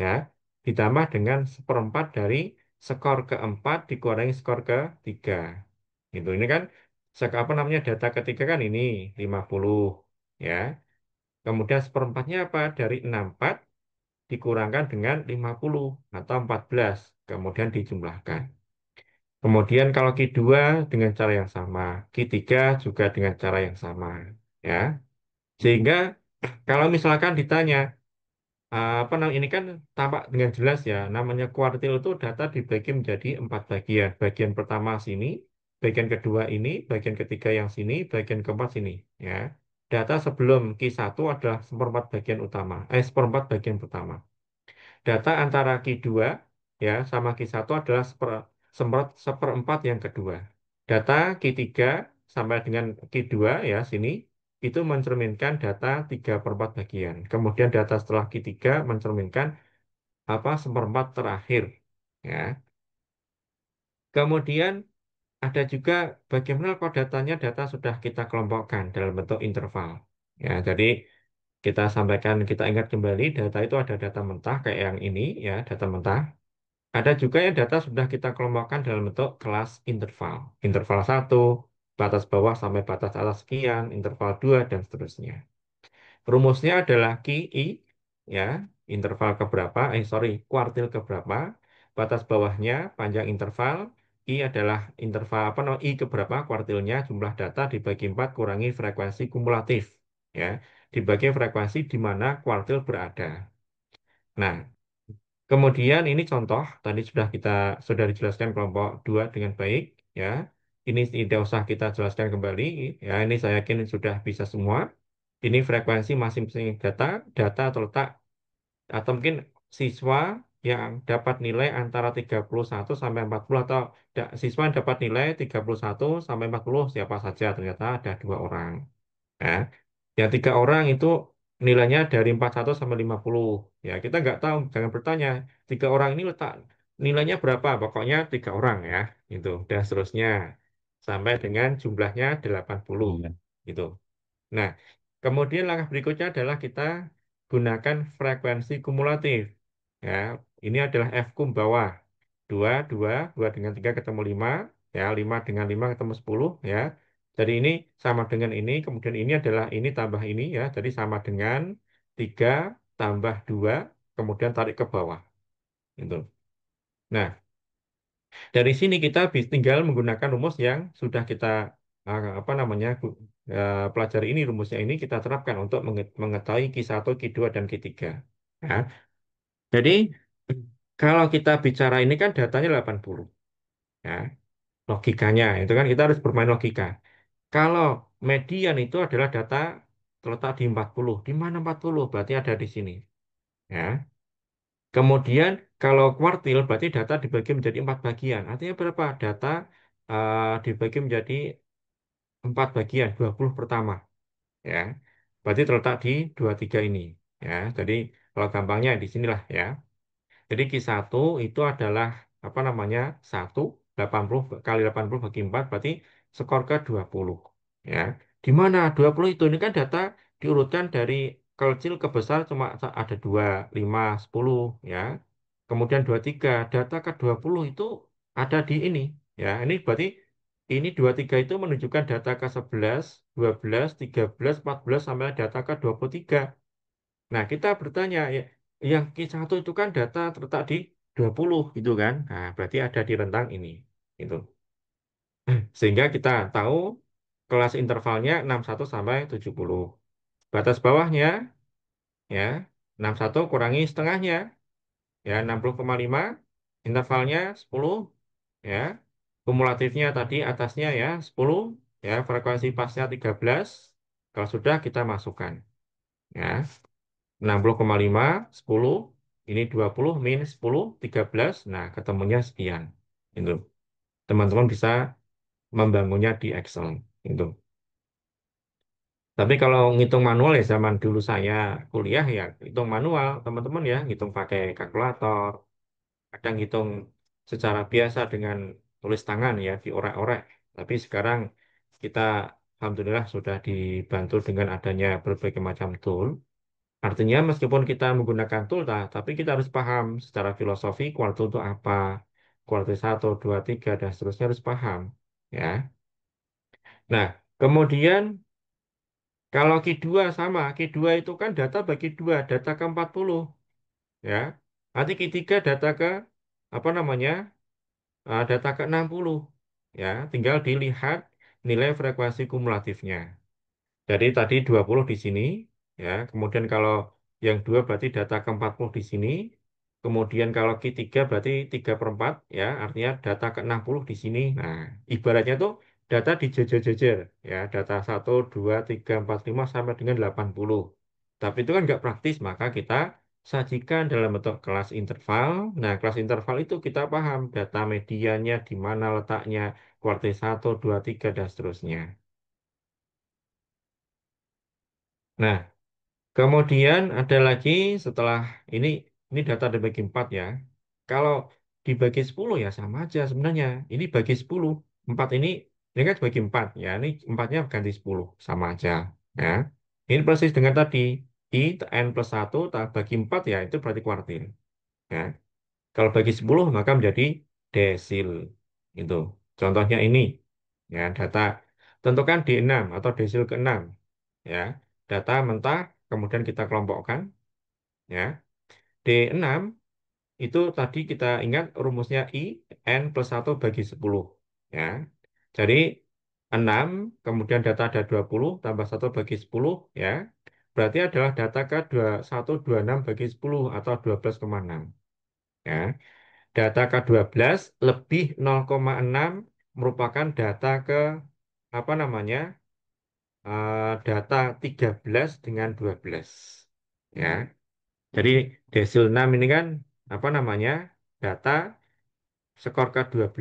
ya, ditambah dengan 1/4 dari skor keempat dikurangi skor ketiga. Gitu. Ini kan apa namanya, data ketiga kan ini 50, ya. Kemudian 1/4-nya apa? Dari 64 dikurangkan dengan 50 atau 14. Kemudian dijumlahkan. Kemudian kalau Q2 dengan cara yang sama, Q3 juga dengan cara yang sama, ya. Sehingga kalau misalkan ditanya, apa namanya, ini kan tampak dengan jelas ya, namanya kuartil itu data dibagi menjadi 4 bagian. Bagian pertama sini, bagian kedua ini, bagian ketiga yang sini, bagian keempat sini. Ya, data sebelum Q1 adalah seperempat bagian utama, seperempat bagian pertama. Data antara Q2 ya sama Q1 adalah seperempat yang kedua. Data Q3 sampai dengan Q2 ya sini itu mencerminkan data 3/4 bagian. Kemudian data setelah Q3 mencerminkan apa seperempat terakhir. Ya. Kemudian ada juga bagaimana kalau data sudah kita kelompokkan dalam bentuk interval. Ya, jadi kita ingat kembali data itu ada data mentah kayak yang ini ya, data mentah. Ada juga yang data sudah kita kelompokkan dalam bentuk kelas interval. Interval 1, batas bawah sampai batas atas sekian, interval 2, dan seterusnya. Rumusnya adalah QI, ya, interval keberapa, kuartil keberapa, batas bawahnya, panjang interval, I adalah interval, apa no, I keberapa, kuartilnya, jumlah data dibagi 4 kurangi frekuensi kumulatif, ya, dibagi frekuensi di mana kuartil berada. Nah, kemudian ini contoh tadi sudah dijelaskan kelompok 2 dengan baik, ya. Ini tidak usah kita jelaskan kembali, ya. Ini saya yakin sudah bisa semua. Ini frekuensi masing-masing data atau letak atau mungkin siswa yang dapat nilai antara 31 sampai 40 atau siswa yang dapat nilai 31 sampai 40 siapa saja, ternyata ada 2 orang. Ya. Yang 3 orang itu nilainya dari 41 sampai 50. Ya, kita nggak tahu, jangan bertanya. 3 orang ini letak nilainya berapa? Pokoknya 3 orang ya, gitu. Dan seterusnya sampai dengan jumlahnya 80. Gitu. Nah, kemudian langkah berikutnya adalah kita gunakan frekuensi kumulatif. Ya, ini adalah F kum bawah. 2 2 2 dengan 3 ketemu 5. Ya, 5 dengan 5 ketemu 10. Ya, jadi ini sama dengan ini, kemudian ini adalah ini tambah ini ya. Jadi sama dengan 3 tambah 2, kemudian tarik ke bawah. Gitu. Nah, dari sini kita tinggal menggunakan rumus yang sudah kita apa namanya pelajari ini, rumusnya ini kita terapkan untuk mengetahui Q1, Q2, dan Q3. Ya. Jadi kalau kita bicara ini kan datanya 80. Ya. Logikanya itu kan kita harus bermain logika. Kalau median itu adalah data terletak di 40. Di mana 40? Berarti ada di sini. Ya. Kemudian kalau kuartil berarti data dibagi menjadi 4 bagian. Artinya berapa? Data dibagi menjadi 4 bagian, 20 pertama. Ya. Berarti terletak di 23 ini. Ya. Jadi kalau gampangnya di sinilah ya. Jadi Q1 itu adalah apa namanya? 80 kali 80 bagi 4 berarti skor ke 20. Ya. Di mana 20 itu ini kan data diurutkan dari kecil ke besar cuma ada 2, 5, 10 ya. Kemudian 23 data ke 20 itu ada di ini ya. Ini berarti ini 23 itu menunjukkan data ke 11, 12, 13, 14 sampai data ke 23. Nah, kita bertanya, ya, yang Q1 itu kan data terletak di 20 gitu kan. Nah, berarti ada di rentang ini. Itu. Sehingga kita tahu kelas intervalnya 61 sampai 70. Batas bawahnya ya 61 kurangi setengahnya ya 60,5. Intervalnya 10 ya. Kumulatifnya tadi atasnya ya 10 ya, frekuensi pasnya 13. Kalau sudah kita masukkan ya 60,5 10 ini 20 min 10 13. Nah, ketemunya sekian. Itu. Teman-teman bisa membangunnya di Excel itu. Tapi kalau ngitung manual ya zaman dulu saya kuliah ya hitung manual teman-teman ya, hitung pakai kalkulator, kadang hitung secara biasa dengan tulis tangan ya diorek-orek. Tapi sekarang kita alhamdulillah sudah dibantu dengan adanya berbagai macam tool. Artinya meskipun kita menggunakan tool, tapi kita harus paham secara filosofi kuartil itu apa, kuartil satu, 2, 3, dan seterusnya harus paham. Ya. Nah, kemudian kalau Q2 sama, Q2 itu kan data bagi dua, data ke 40. Ya. Nanti Q3 data ke, apa namanya, data ke 60. Ya, tinggal dilihat nilai frekuensi kumulatifnya. Jadi tadi 20 di sini, ya. Kemudian kalau yang dua berarti data ke-40 di sini. Kemudian kalau Q3 berarti 3/4, ya. Artinya data ke-60 di sini. Nah, ibaratnya tuh data dijejer-jejer, ya. Data 1, 2, 3, 4, 5 sampai dengan 80. Tapi itu kan nggak praktis, maka kita sajikan dalam bentuk kelas interval. Nah, kelas interval itu kita paham data medianya, di mana letaknya, kuartil 1, 2, 3, dan seterusnya. Nah, kemudian ada lagi setelah ini ini data dibagi 4 ya. Kalau dibagi 10 ya sama aja sebenarnya. Ini bagi 10. 4 ini kan dibagi 4 ya. Ini 4-nya ganti 10 sama aja ya. Ini persis dengan tadi I n plus 1 bagi 4 ya itu berarti kuartil ya. Kalau bagi 10 maka menjadi desil. Itu. Contohnya ini ya data tentukan D6 atau desil ke-6 ya. Data mentah kemudian kita kelompokkan ya. D6 itu tadi kita ingat rumusnya I n plus 1 bagi 10 ya. Jadi 6 kemudian data ada 20 tambah 1 bagi 10 ya. Berarti adalah data ke 2126 bagi 10 atau 12,6 ya. Data K12 lebih 0,6 merupakan data ke apa namanya? Data 13 dengan 12. Ya. Jadi desil 6 ini kan apa namanya? Data skor K12.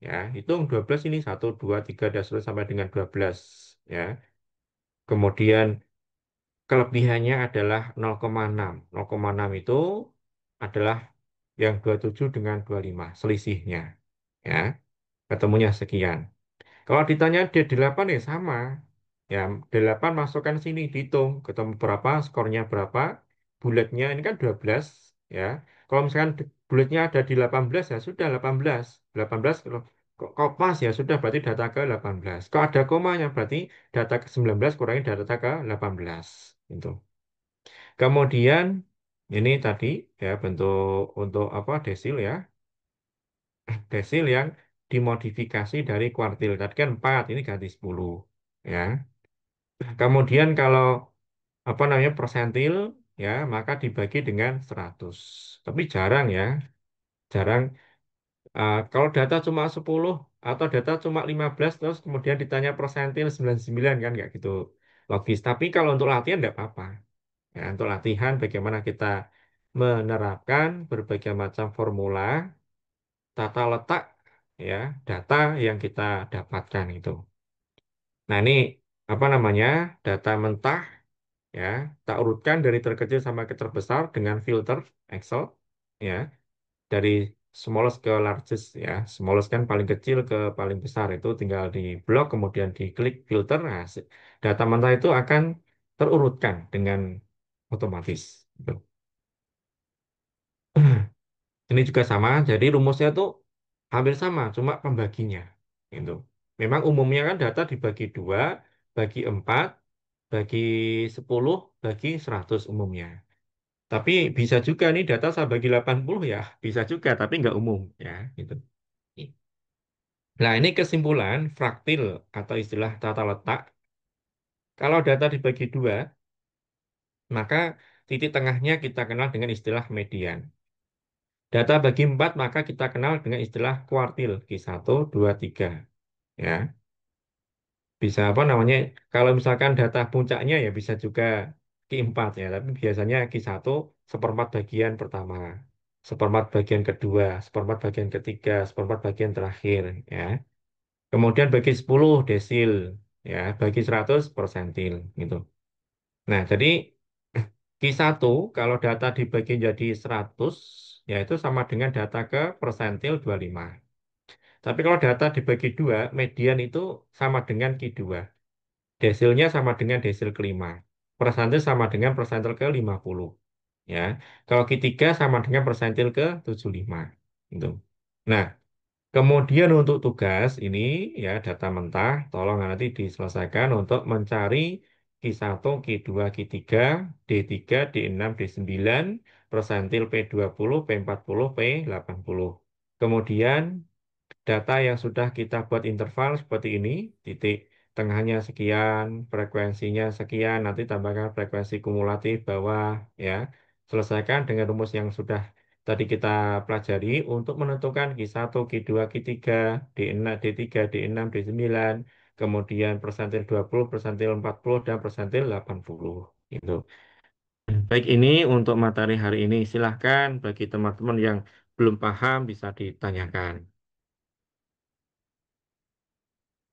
Ya, hitung 12 ini 1, 2, 3 dan seterusnya sampai dengan 12. Ya. Kemudian kelebihannya adalah 0,6. 0,6 itu adalah yang 27 dengan 25 selisihnya. Ya, ketemunya sekian. Kalau ditanya D8 ya sama. Ya, D8 masukkan sini dihitung, ketemu berapa, skornya berapa, bulatnya ini kan 12 ya. Kalau misalkan bulatnya ada di 18 ya sudah 18. 18 kalau kok pas ya sudah berarti data ke 18. Kalau ada komanya berarti data ke 19 kurangi data ke 18. Itu. Kemudian ini tadi ya bentuk untuk apa desil ya. Desil yang dimodifikasi dari kuartil. Tadi kan 4, ini ganti 10. Ya. Kemudian kalau apa namanya persentil, ya, maka dibagi dengan 100. Tapi jarang ya, jarang. Kalau data cuma 10 atau data cuma 15, terus kemudian ditanya persentil 99, kan nggak gitu logis. Tapi kalau untuk latihan nggak apa-apa. Ya, untuk latihan bagaimana kita menerapkan berbagai macam formula, tata letak, ya, data yang kita dapatkan itu. Nah, ini apa namanya? Data mentah ya, tak urutkan dari terkecil sampai ke terbesar dengan filter Excel ya, dari smallest ke largest ya. Smallest kan paling kecil ke paling besar itu tinggal di blok kemudian diklik filter. Nah, data mentah itu akan terurutkan dengan otomatis. Gitu. Ini juga sama, jadi rumusnya tuh hampir sama, cuma pembaginya. Gitu. Memang umumnya kan data dibagi 2, bagi 4, bagi 10, bagi 100 umumnya. Tapi bisa juga nih data saya bagi 80 ya, bisa juga, tapi nggak umum ya. Gitu. Nah, ini kesimpulan fraktil atau istilah tata letak. Kalau data dibagi dua, maka titik tengahnya kita kenal dengan istilah median. Data bagi empat, maka kita kenal dengan istilah kuartil, Q1, 2, 3. Ya, bisa apa namanya? Kalau misalkan data puncaknya ya bisa juga Q4 ya, tapi biasanya Q1 seperempat bagian pertama, seperempat bagian kedua, seperempat bagian ketiga, seperempat bagian terakhir ya. Kemudian bagi 10 desil ya, bagi 100 persentil gitu. Nah, jadi Q1 kalau data dibagi jadi 100 yaitu sama dengan data ke persentil 25. Tapi kalau data dibagi dua, median itu sama dengan Q2. Desilnya sama dengan desil kelima. Persentil sama dengan persentil ke 50. Ya. Kalau Q3 sama dengan persentil ke 75. Gitu. Nah, kemudian untuk tugas ini ya data mentah, tolong nanti diselesaikan untuk mencari Q1, Q2, Q3, D3, D6, D9, persentil P20, P40, P80. Kemudian data yang sudah kita buat interval seperti ini, titik tengahnya sekian, frekuensinya sekian, nanti tambahkan frekuensi kumulatif bawah, ya. Selesaikan dengan rumus yang sudah tadi kita pelajari untuk menentukan Q1, Q2, Q3, D6, D3, D6, D9, kemudian persentil 20, persentil 40, dan persentil 80. Itu. Baik, ini untuk materi hari ini. Silahkan bagi teman-teman yang belum paham bisa ditanyakan.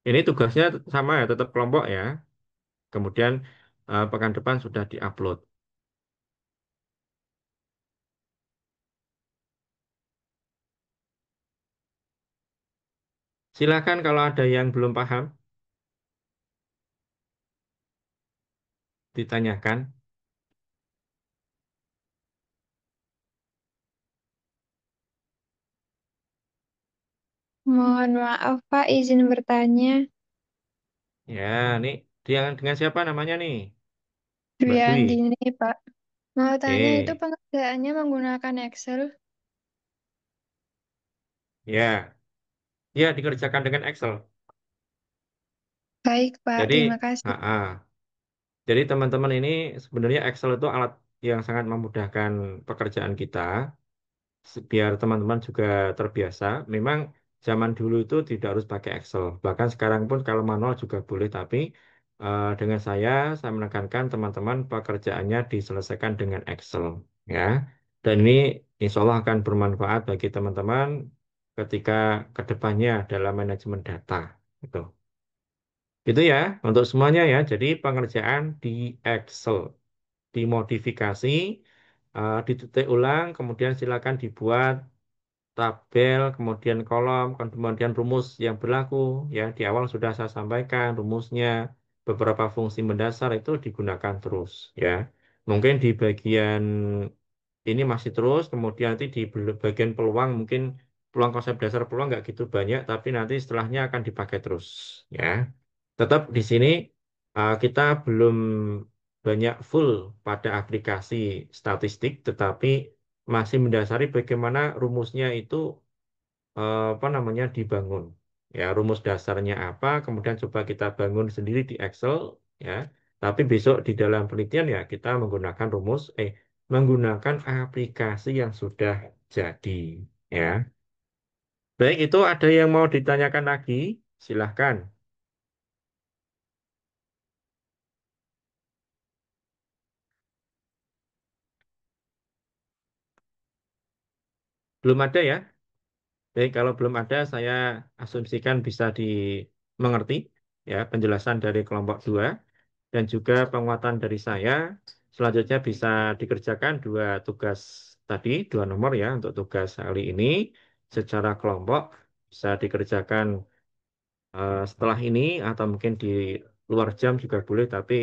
Ini tugasnya sama ya, tetap kelompok ya. Kemudian pekan depan sudah diupload. Silakan kalau ada yang belum paham, ditanyakan. Mohon maaf, Pak, izin bertanya. Ya, nih dengan siapa namanya nih? Dwi Mbak Dwi. Andini, Pak. Mau tanya itu Oke, pengerjaannya menggunakan Excel? ya, ya dikerjakan dengan Excel. Baik, Pak. Jadi, Terima kasih. jadi teman-teman ini sebenarnya Excel itu alat yang sangat memudahkan pekerjaan kita. Biar teman-teman juga terbiasa. Memang zaman dulu itu tidak harus pakai Excel. Bahkan sekarang pun kalau manual juga boleh, tapi dengan saya menekankan teman-teman pekerjaannya diselesaikan dengan Excel, ya. Dan ini insya Allah akan bermanfaat bagi teman-teman ketika kedepannya dalam manajemen data. Gitu. Gitu ya, untuk semuanya ya. Jadi pengerjaan di Excel, dimodifikasi, dititik ulang, kemudian silakan dibuat tabel, kemudian kolom, kemudian rumus yang berlaku. Ya, di awal sudah saya sampaikan rumusnya, beberapa fungsi mendasar itu digunakan terus. Ya, mungkin di bagian ini masih terus, kemudian nanti di bagian peluang mungkin peluang konsep dasar peluang nggak gitu banyak, tapi nanti setelahnya akan dipakai terus. Ya, tetap di sini kita belum banyak full pada aplikasi statistik, tetapi masih mendasari bagaimana rumusnya itu apa namanya dibangun. Ya, rumus dasarnya apa, kemudian coba kita bangun sendiri di Excel, ya. Tapi besok di dalam penelitian ya kita menggunakan aplikasi yang sudah jadi, ya. Baik, itu ada yang mau ditanyakan lagi? Silahkan. Belum ada ya? Baik, kalau belum ada, saya asumsikan bisa dimengerti ya penjelasan dari kelompok 2 dan juga penguatan dari saya. Selanjutnya bisa dikerjakan dua tugas tadi, dua nomor ya untuk tugas kali ini secara kelompok bisa dikerjakan setelah ini atau mungkin di luar jam juga boleh. Tapi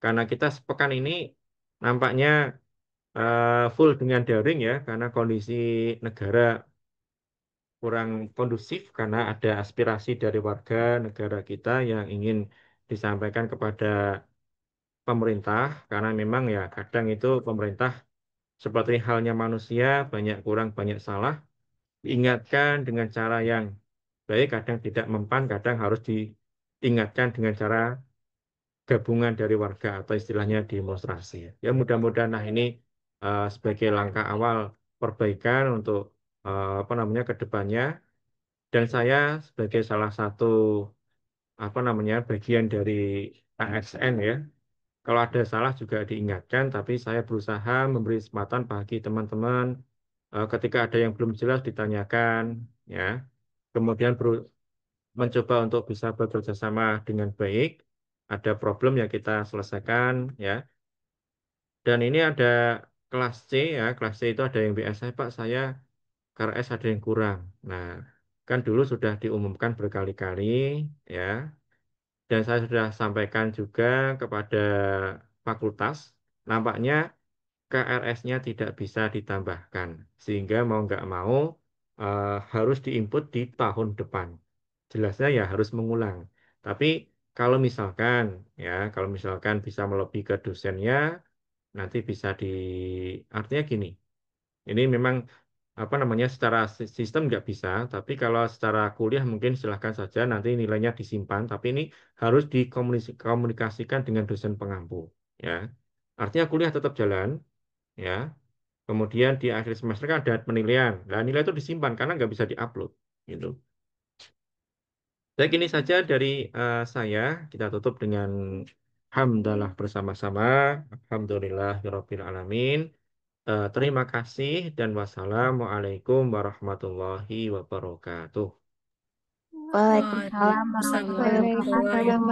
karena kita sepekan ini nampaknya full dengan daring ya karena kondisi negara kurang kondusif karena ada aspirasi dari warga negara kita yang ingin disampaikan kepada pemerintah karena memang ya kadang itu pemerintah seperti halnya manusia banyak kurang banyak salah diingatkan dengan cara yang baik, kadang tidak mempan, kadang harus diingatkan dengan cara gabungan dari warga atau istilahnya demonstrasi. Ya mudah-mudahan nah ini sebagai langkah awal perbaikan untuk apa namanya ke depannya. Dan saya sebagai salah satu apa namanya bagian dari ASN ya. Kalau ada salah juga diingatkan, tapi saya berusaha memberi kesempatan bagi teman-teman ketika ada yang belum jelas ditanyakan, ya. Kemudian mencoba untuk bisa bekerja sama dengan baik. Ada problem yang kita selesaikan, ya. Dan ini ada kelas C ya, kelas C itu ada yang BSI, Pak, saya KRS ada yang kurang. Nah, kan dulu sudah diumumkan berkali-kali, ya. Dan saya sudah sampaikan juga kepada fakultas, nampaknya KRS-nya tidak bisa ditambahkan, sehingga mau nggak mau harus diinput di tahun depan. Jelasnya ya harus mengulang. Tapi kalau misalkan bisa melebih ke dosennya, nanti bisa artinya gini, ini memang apa namanya secara sistem nggak bisa, tapi kalau secara kuliah mungkin silahkan saja nanti nilainya disimpan, tapi ini harus dikomunikasikan dengan dosen pengampu, ya. Artinya kuliah tetap jalan, ya. Kemudian di akhir semester kan ada penilaian. Nah, nilai itu disimpan karena nggak bisa diupload, gitu. Baik, ini saja dari saya. Kita tutup dengan hamdalah bersama-sama. Alhamdulillahirabbil alamin. Terima kasih dan wassalamualaikum warahmatullahi wabarakatuh. Waalaikumsalam Waalaikumsalam warahmatullahi Waalaikumsalam. wabarakatuh.